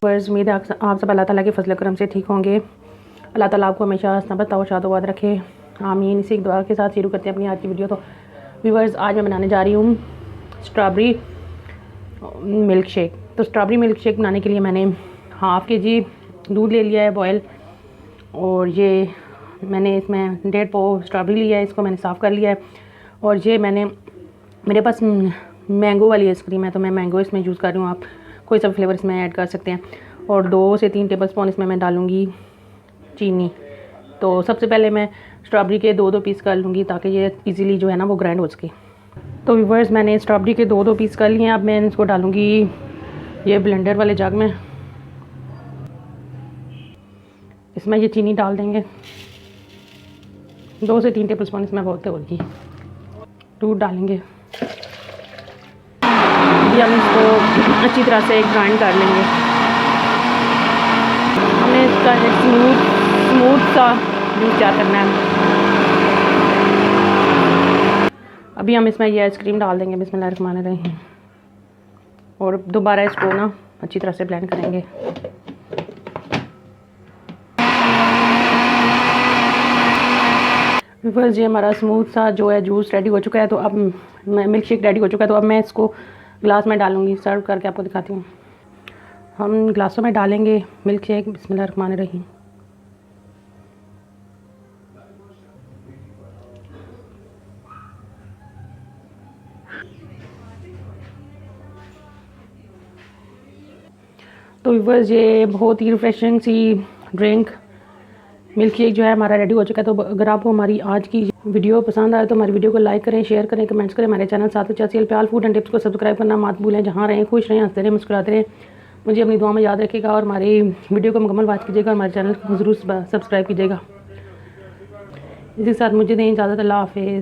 वर्ष उम्मीद है आप सब अल्लाह ताला के फजल करम से ठीक होंगे। अल्लाह ताला आपको हमेशा हसनत और शादोबाद रखे, आमीन। इसी एक दुआ के साथ शुरू करते हैं अपनी आज की वीडियो। तो व्यूअर्स, आज मैं बनाने जा रही हूँ स्ट्रॉबेरी मिल्क शेक। तो स्ट्रॉबेरी मिल्क शेक बनाने के लिए मैंने हाफ़ के जी दूध ले लिया है बॉयल, और ये मैंने इसमें 1.5 पाव स्ट्रॉबेरी लिया है, इसको मैंने साफ़ कर लिया है। और ये मेरे पास मैंगो वाली आइसक्रीम है, तो मैं मैंगो इसमें यूज़ कर रही हूँ। आप कोई सा फ्लेवर इसमें ऐड कर सकते हैं। और 2 से 3 टेबल स्पून इसमें मैं डालूँगी चीनी। तो सबसे पहले मैं स्ट्रॉबेरी के 2 पीस कर लूँगी, ताकि ये इजीली जो है ना वो ग्राइंड हो सके। तो व्यूअर्स, मैंने स्ट्रॉबेरी के 2 पीस कर लिए हैं। अब मैं इसको डालूँगी ये ब्लेंडर वाले जग में। इसमें ये चीनी डाल देंगे, 2 से 3 टेबल स्पून इसमें बहुत होगी। दूध डालेंगे, हम इसको अच्छी तरह से ग्राइंड कर लेंगे। हमें इसका स्मूथ सा जूस तैयार करना है। अभी हम इसमें ये आइसक्रीम डाल देंगे बिस्मिल्लाहिर्रहमानिर्रहीम, और दोबारा इसको ना अच्छी तरह से ब्लेंड करेंगे। बस ये हमारा स्मूथ सा जो है जूस रेडी हो चुका है। तो अब मिल्क शेक रेडी हो चुका है। तो अब मैं इसको ग्लास में डालूँगी, सर्व करके आपको दिखाती हूँ। हम ग्लासों में डालेंगे मिल्क शेक बिस्मिल्लाहिर्रहमानिर्रहीम। तो व्यूअर्स, ये बहुत ही रिफ्रेशिंग सी ड्रिंक मिल्क शेक जो है हमारा रेडी हो चुका है। तो अगर आपको हमारी आज की वीडियो पसंद आए तो हमारी वीडियो को लाइक करें, शेयर करें, कमेंट्स करें। हमारे चैनल साथ चाचियल प्याल फूड एंड टिप्स को सब्सक्राइब करना मत भूलें। जहाँ रहें खुश रहें, हंसते रहें, मुस्कुराते रहें। मुझे अपनी दुआ में याद रखिएगा और हमारी वीडियो को मुकम्मल वॉच कीजिएगा और हमारे चैनल को ज़रूर सब्सक्राइब कीजिएगा। इसी के साथ मुझे दें इजाज़त। अल्लाह हाफिज़।